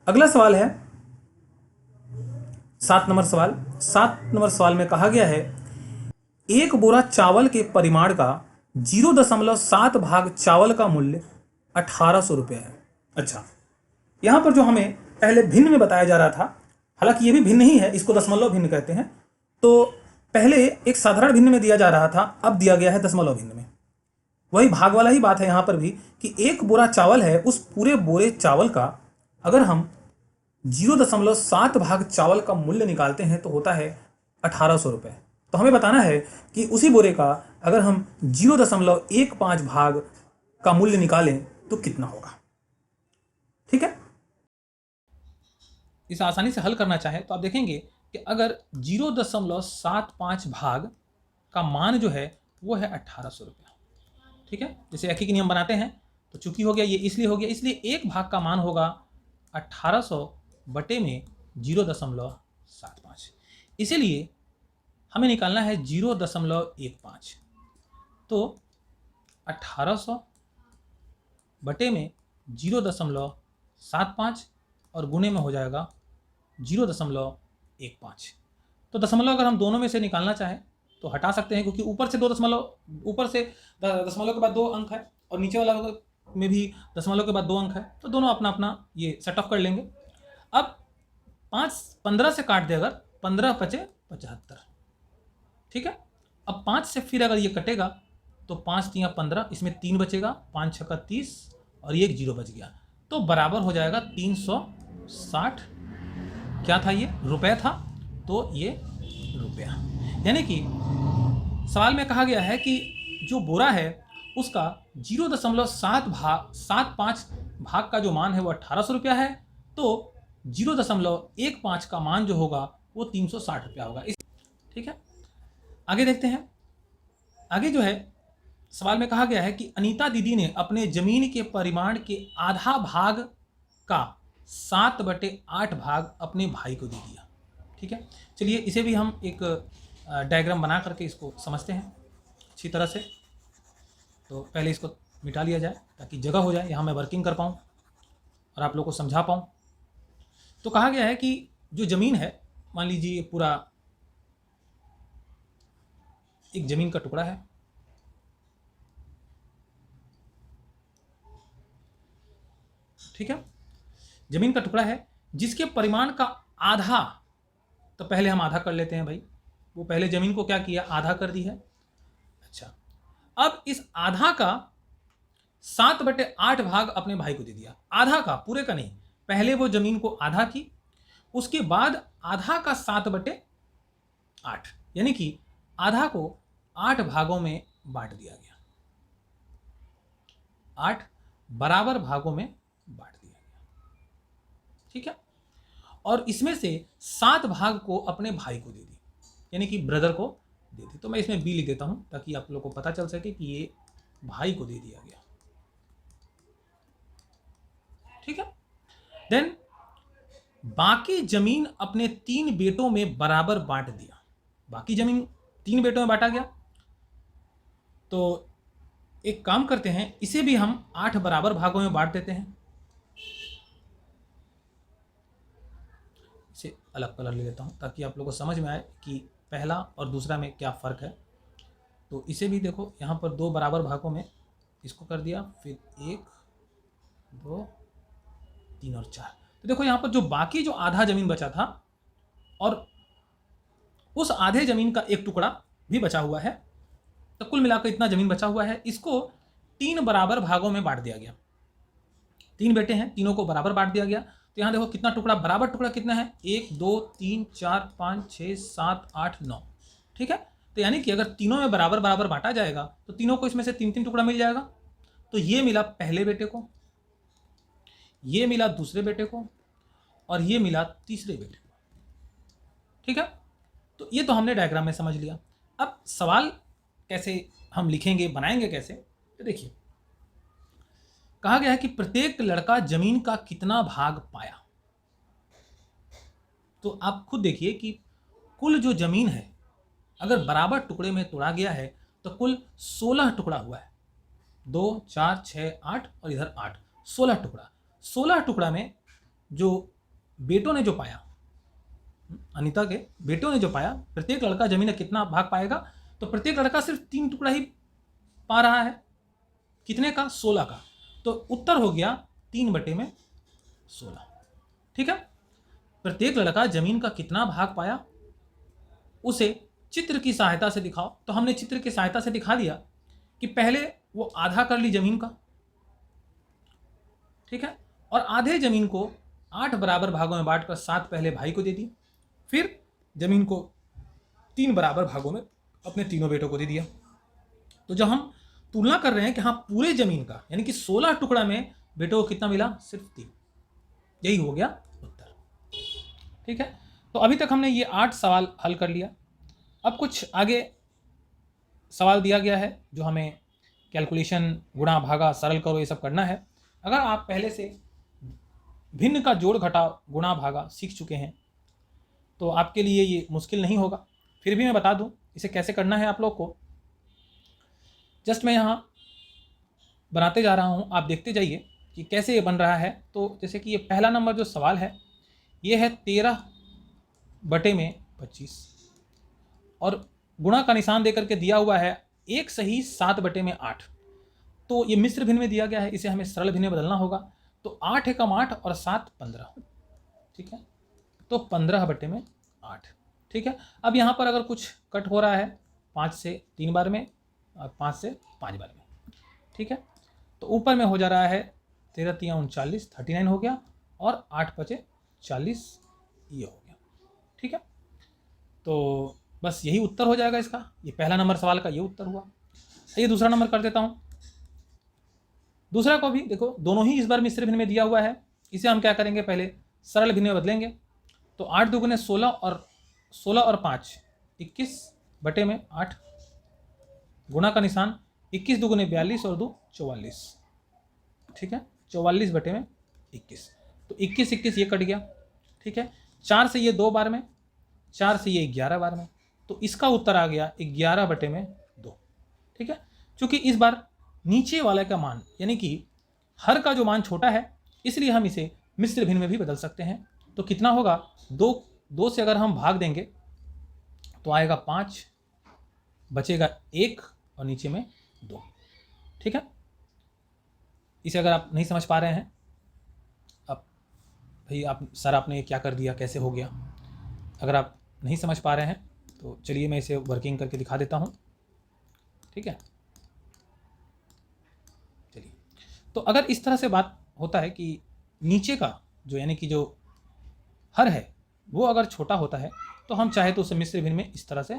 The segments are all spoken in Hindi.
अगला सवाल है 7 नंबर सवाल। 7 नंबर सवाल में कहा गया है एक बोरा चावल के परिमाण का 0.7 चावल का मूल्य 1800 रुपये है। अच्छा, यहां पर जो हमें पहले भिन्न में बताया जा रहा था, हालांकि ये भी भिन्न ही है, इसको दशमलव भिन्न कहते हैं। तो पहले एक साधारण भिन्न में दिया जा रहा था, अब दिया गया है दशमलव भिन्न में। वही भाग वाला ही बात है यहां पर भी कि एक बोरा चावल है, उस पूरे बोरे चावल का अगर हम 0.7 चावल का मूल्य निकालते हैं तो होता है 1800 रुपये। तो हमें बताना है कि उसी बोरे का अगर हम 0.15 का मूल्य निकालें तो कितना होगा। ठीक है, इसे आसानी से हल करना चाहें तो आप देखेंगे कि अगर 0.75 भाग का मान जो है वो है 1800 रुपया। ठीक है, जैसे एक ही नियम बनाते हैं तो चूंकि हो गया ये इसलिए हो गया, इसलिए एक भाग का मान होगा 1800 बटे में 0.75। इसीलिए हमें निकालना है 0.15। तो 1800 बटे में 0.75 और गुणे में हो जाएगा 0.15। तो दशमलव अगर हम दोनों में से निकालना चाहें तो हटा सकते हैं, क्योंकि ऊपर से दशमलव के बाद 2 अंक है और नीचे वाला में भी दशमलव के बाद 2 अंक है, तो दोनों अपना अपना ये सेट ऑफ कर लेंगे। अब 15 से काट दे, अगर 15 बचे 75। ठीक है, अब 5 से फिर अगर ये कटेगा तो 5 तिया 15, इसमें 3 बचेगा, 5 छक्का 30 और ये एक 0 बच गया, तो बराबर हो जाएगा 360। क्या था ये? रुपए था, तो ये रुपया। यानी कि सवाल में कहा गया है कि जो बोरा है उसका 0.75 भाग का जो मान है वो 1800 रुपया है, तो 0.15 का मान जो होगा वो 360 रुपया होगा। ठीक है, आगे देखते हैं। आगे जो है सवाल में कहा गया है कि अनीता दीदी ने अपने जमीन के परिमाण के आधा भाग का 7/8 भाग अपने भाई को दे दिया। ठीक है, चलिए इसे भी हम एक डायग्राम बना करके इसको समझते हैं अच्छी तरह से। तो पहले इसको मिटा लिया जाए ताकि जगह हो जाए, यहाँ मैं वर्किंग कर पाऊँ और आप लोगों को समझा पाऊँ। तो कहा गया है कि जो ज़मीन है, मान लीजिए पूरा एक ज़मीन का टुकड़ा है। ठीक है, ज़मीन का टुकड़ा है जिसके परिमाण का आधा, तो पहले हम आधा कर लेते हैं भाई। वो पहले ज़मीन को क्या किया? आधा कर दी है। अच्छा, अब इस आधा का 7/8 भाग अपने भाई को दे दिया। आधा का, पूरे का नहीं। पहले वो ज़मीन को आधा की, उसके बाद आधा का 7/8, यानी कि आधा को 8 भागों में बांट दिया गया। 8 बराबर भागों में बांट दिया गया। ठीक है, और इसमें से 7 भाग को अपने भाई को दे दी, यानी कि ब्रदर को दे दी। तो मैं इसमें बी लिख देता हूं ताकि आप लोगों को पता चल सके कि ये भाई को दे दिया गया। ठीक है, देन बाकी जमीन अपने 3 बेटों में बराबर बांट दिया। बाकी जमीन 3 बेटों में बांटा गया। तो एक काम करते हैं, इसे भी हम 8 बराबर भागों में बांट देते हैं। इसे अलग कलर ले लेता हूं ताकि आप लोगों को समझ में आए कि पहला और दूसरा में क्या फ़र्क है। तो इसे भी देखो, यहाँ पर 2 बराबर भागों में इसको कर दिया, फिर 1 2 3 और 4। तो देखो यहाँ पर जो बाकी जो आधा ज़मीन बचा था और उस आधे ज़मीन का एक टुकड़ा भी बचा हुआ है, तो कुल मिलाकर इतना ज़मीन बचा हुआ है। इसको 3 बराबर भागों में बांट दिया गया। 3 बेटे हैं, तीनों को बराबर बांट दिया गया। तो यहाँ देखो कितना टुकड़ा, बराबर टुकड़ा कितना है? 1 2 3 4 5 6 7 8 9। ठीक है, तो यानी कि अगर तीनों में बराबर बराबर बांटा जाएगा तो तीनों को इसमें से 3-3 टुकड़ा मिल जाएगा। तो ये मिला पहले बेटे को, ये मिला दूसरे बेटे को और ये मिला तीसरे बेटे को। ठीक है, तो ये तो हमने डायग्राम में समझ लिया। अब सवाल कैसे हम लिखेंगे, बनाएंगे कैसे? तो देखिए, कहा गया है कि प्रत्येक लड़का जमीन का कितना भाग पाया। तो आप खुद देखिए कि कुल जो जमीन है अगर बराबर टुकड़े में तोड़ा गया है तो कुल 16 टुकड़ा हुआ है। 2 4 6 8 और इधर 8, 16 टुकड़ा। 16 टुकड़ा में जो बेटों ने जो पाया, अनीता के बेटों ने जो पाया, प्रत्येक लड़का जमीन का कितना भाग पाएगा, तो प्रत्येक लड़का सिर्फ 3 टुकड़ा ही पा रहा है। कितने का? 16 का। तो उत्तर हो गया 3/16। ठीक है। प्रत्येक लड़का जमीन का कितना भाग पाया उसे चित्र की सहायता से दिखाओ। तो हमने चित्र की सहायता से दिखा दिया कि पहले वो आधा कर ली जमीन का, ठीक है, और आधे जमीन को 8 बराबर भागों में बांटकर 7 पहले भाई को दे दी, फिर जमीन को 3 बराबर भागों में अपने तीनों बेटों को दे दिया। तो जब हम तुलना कर रहे हैं कि हाँ पूरे जमीन का यानी कि 16 टुकड़ा में बेटों को कितना मिला? सिर्फ 3। यही हो गया उत्तर। ठीक है। तो अभी तक हमने ये 8 सवाल हल कर लिया। अब कुछ आगे सवाल दिया गया है जो हमें कैलकुलेशन, गुणा भागा, सरल करो, ये सब करना है। अगर आप पहले से भिन्न का जोड़ घटाव, गुणा भागा सीख चुके हैं तो आपके लिए ये मुश्किल नहीं होगा। फिर भी मैं बता दूं इसे कैसे करना है आप लोग को। जस्ट मैं यहाँ बनाते जा रहा हूँ, आप देखते जाइए कि कैसे ये बन रहा है। तो जैसे कि ये पहला नंबर जो सवाल है ये है 13/25 और गुणा का निशान देकर के दिया हुआ है 1 सही 7/8। तो ये मिश्र भिन्न में दिया गया है, इसे हमें सरल भिन्न में बदलना होगा। तो 8 एकम 8 और 7 15। ठीक है। तो 15/8। ठीक है। अब यहाँ पर अगर कुछ कट हो रहा है 5 से 3 बार में और 5 से 5 बार में, ठीक है, तो ऊपर में हो जा रहा है 13 3 39, 39 हो गया, और 8 5 40 ये हो गया। ठीक है। तो बस यही उत्तर हो जाएगा इसका। ये पहला नंबर सवाल का ये उत्तर हुआ। ये दूसरा नंबर कर देता हूँ। दूसरा को भी देखो, दोनों ही इस बार मिश्र भिन्न में दिया हुआ है। इसे हम क्या करेंगे, पहले सरल भिन्न में बदलेंगे। तो 8 दूगुने 16 और 5 21/8, गुणा का निशान 21 दूगुने 42 और 2 44। ठीक है। 44/21। तो 21 21 ये कट गया। ठीक है। 4 से ये 2 बार में, 4 से ये 11 बार में, तो इसका उत्तर आ गया 11/2। ठीक है। क्योंकि इस बार नीचे वाले का मान यानी कि हर का जो मान छोटा है इसलिए हम इसे मिश्र भिन्न में भी बदल सकते हैं। तो कितना होगा, 2 से अगर हम भाग देंगे तो आएगा 5, बचेगा 1 और नीचे में 2। ठीक है। इसे अगर आप नहीं समझ पा रहे हैं, अब भाई आप सर आपने क्या कर दिया, कैसे हो गया, अगर आप नहीं समझ पा रहे हैं तो चलिए मैं इसे वर्किंग करके दिखा देता हूँ। ठीक है। चलिए, तो अगर इस तरह से बात होता है कि नीचे का जो यानी कि जो हर है वो अगर छोटा होता है तो हम चाहे तो उसे मिश्र भिन्न में इस तरह से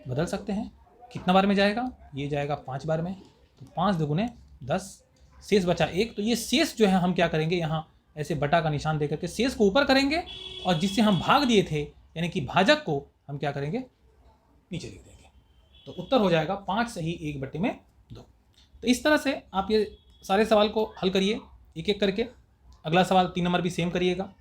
बदल सकते हैं। कितना बार में जाएगा, ये जाएगा 5 बार में। तो 5 दूगुने 10, शेष बचा 1। तो ये शेष जो है हम क्या करेंगे, यहाँ ऐसे बटा का निशान दे करके शेष को ऊपर करेंगे और जिससे हम भाग दिए थे यानी कि भाजक को हम क्या करेंगे, नीचे लिख देंगे। तो उत्तर हो जाएगा 5 सही 1/2। तो इस तरह से आप ये सारे सवाल को हल करिए एक एक करके। अगला सवाल 3 नंबर भी सेम करिएगा।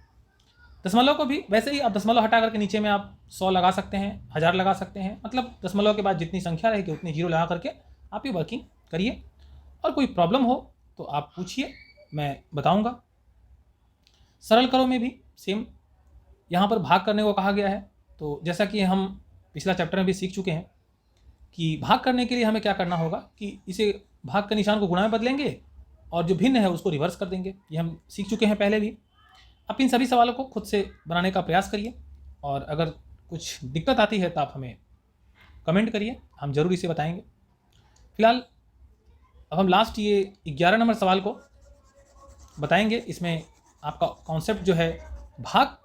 दशमलव को भी वैसे ही आप दशमलव हटा करके नीचे में आप 100 लगा सकते हैं, 1000 लगा सकते हैं, मतलब दशमलव के बाद जितनी संख्या रहेगी उतनी जीरो लगा करके आप ये वर्किंग करिए। और कोई प्रॉब्लम हो तो आप पूछिए, मैं बताऊंगा। सरल करो में भी सेम यहाँ पर भाग करने को कहा गया है। तो जैसा कि हम पिछला चैप्टर में भी सीख चुके हैं कि भाग करने के लिए हमें क्या करना होगा कि इसे भाग के निशान को गुणा में बदलेंगे और जो भिन्न है उसको रिवर्स कर देंगे। ये हम सीख चुके हैं पहले भी। आप इन सभी सवालों को खुद से बनाने का प्रयास करिए और अगर कुछ दिक्कत आती है तो आप हमें कमेंट करिए, हम जरूर इसे बताएंगे। फिलहाल अब हम लास्ट ये 11 नंबर सवाल को बताएंगे। इसमें आपका कॉन्सेप्ट जो है भाग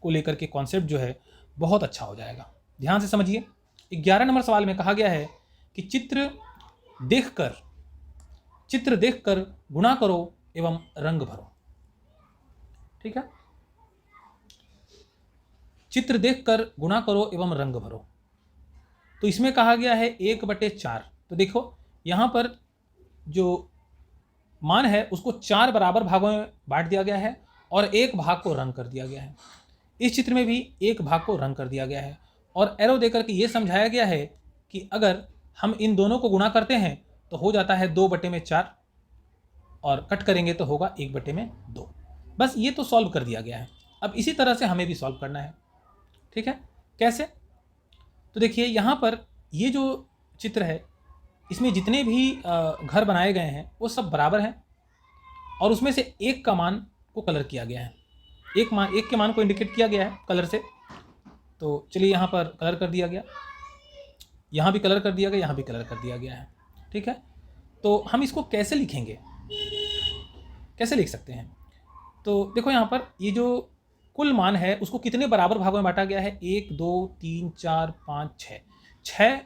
को लेकर के कॉन्सेप्ट जो है बहुत अच्छा हो जाएगा। ध्यान से समझिए। 11 नंबर सवाल में कहा गया है कि चित्र देखकर गुणा करो एवं रंग भरो। ठीक है। चित्र देखकर गुणा करो एवं रंग भरो। तो इसमें कहा गया है 1/4। तो देखो यहां पर जो मान है उसको 4 बराबर भागों में बांट दिया गया है और एक भाग को रंग कर दिया गया है। इस चित्र में भी एक भाग को रंग कर दिया गया है और एरो देकर के ये समझाया गया है कि अगर हम इन दोनों को गुणा करते हैं तो हो जाता है 2/4 और कट करेंगे तो होगा 1/2। बस ये तो सॉल्व कर दिया गया है। अब इसी तरह से हमें भी सॉल्व करना है, ठीक है। कैसे? तो देखिए यहाँ पर ये जो चित्र है इसमें जितने भी घर बनाए गए हैं वो सब बराबर हैं और उसमें से एक का मान को कलर किया गया है, एक के मान को इंडिकेट किया गया है कलर से। तो चलिए यहाँ पर कलर कर दिया गया, यहाँ भी कलर कर दिया गया, यहाँ भी कलर कर दिया गया है, ठीक है। तो हम इसको कैसे लिखेंगे, कैसे लिख सकते हैं? तो देखो यहाँ पर ये जो कुल मान है उसको कितने बराबर भागों में बांटा गया है, 1 2 3 4 5 6, 6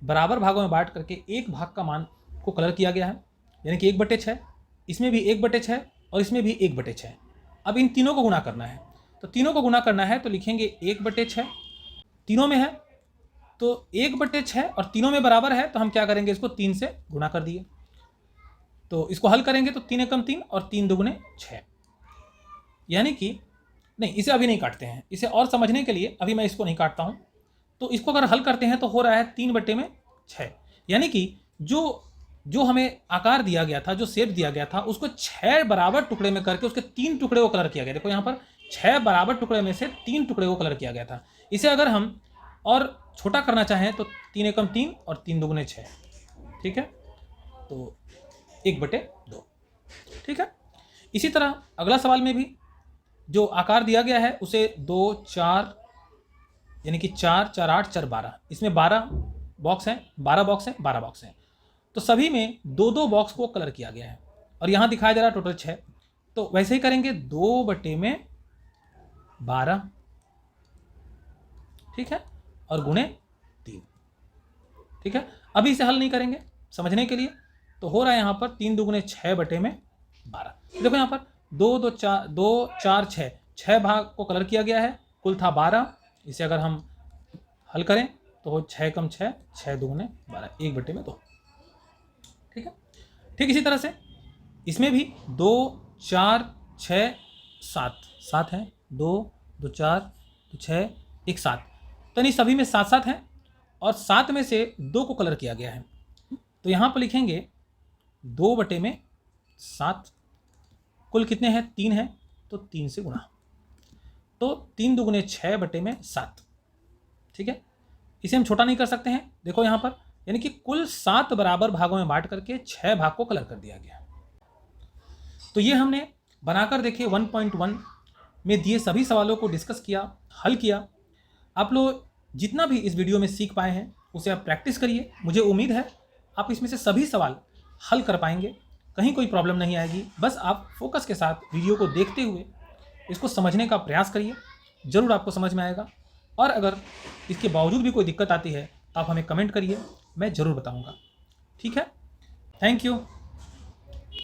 बराबर भागों में बांट करके एक भाग का मान को कलर किया गया है, यानी कि 1/6। इसमें भी 1/6 और इसमें भी 1/6। अब इन तीनों को गुणा करना है, तो तीनों को गुणा करना है तो लिखेंगे 1/6, तीनों में है तो 1/6 और तीनों में बराबर है तो हम क्या करेंगे, इसको 3 से गुणा कर दिए। तो इसको हल करेंगे तो 3 एकम 3 और 3 दुगुने 6, यानी कि नहीं, इसे अभी नहीं काटते हैं, इसे और समझने के लिए अभी मैं इसको नहीं काटता हूँ। तो इसको अगर हल करते हैं तो हो रहा है 3/6, यानी कि जो हमें आकार दिया गया था, जो शेप दिया गया था, उसको 6 बराबर टुकड़े में करके उसके 3 टुकड़े को कलर किया गया। देखो यहाँ पर 6 बराबर टुकड़े में से 3 टुकड़े को कलर किया गया था। इसे अगर हम और छोटा करना चाहें तो 3 एकम 3 और 3 दुगुने 6, ठीक है, तो 1/2, ठीक है। इसी तरह अगला सवाल में भी जो आकार दिया गया है उसे 2 4 यानी कि 4 4 8 4 12, इसमें 12 बॉक्स हैं, 12 बॉक्स हैं, 12 बॉक्स हैं, तो सभी में 2-2 बॉक्स को कलर किया गया है और यहाँ दिखाया जा रहा है टोटल 6। तो वैसे ही करेंगे 2/12, ठीक है, और गुणे 3, ठीक है। अभी इसे हल नहीं करेंगे समझने के लिए, तो हो रहा है यहाँ पर 3 दुगुने 6/12। देखो यहाँ पर 2 2 4 6, 6 भाग को कलर किया गया है, कुल था 12। इसे अगर हम हल करें तो हो 6 कम 6, 6 दुगुने 12, 1/2, ठीक है। ठीक इसी तरह से इसमें भी 2 4 6 7 हैं, 2 2 4 2 6 1 7, तो नहीं सभी में 7 हैं और 7 में से 2 को कलर किया गया है। तो यहाँ पर लिखेंगे 2/7, कुल कितने हैं, 3 हैं, तो 3 से गुणा, तो 3 दुगुने 6/7, ठीक है। इसे हम छोटा नहीं कर सकते हैं, देखो यहाँ पर, यानी कि कुल 7 बराबर भागों में बांट करके 6 भाग को कलर कर दिया गया। तो ये हमने बनाकर देखे 1.1 में दिए सभी सवालों को डिस्कस किया, हल किया। आप लोग जितना भी इस वीडियो में सीख पाए हैं उसे आप प्रैक्टिस करिए, मुझे उम्मीद है आप इसमें से सभी सवाल हल कर पाएंगे, कहीं कोई प्रॉब्लम नहीं आएगी। बस आप फोकस के साथ वीडियो को देखते हुए इसको समझने का प्रयास करिए, ज़रूर आपको समझ में आएगा। और अगर इसके बावजूद भी कोई दिक्कत आती है तो आप हमें कमेंट करिए, मैं ज़रूर बताऊंगा, ठीक है। Thank you.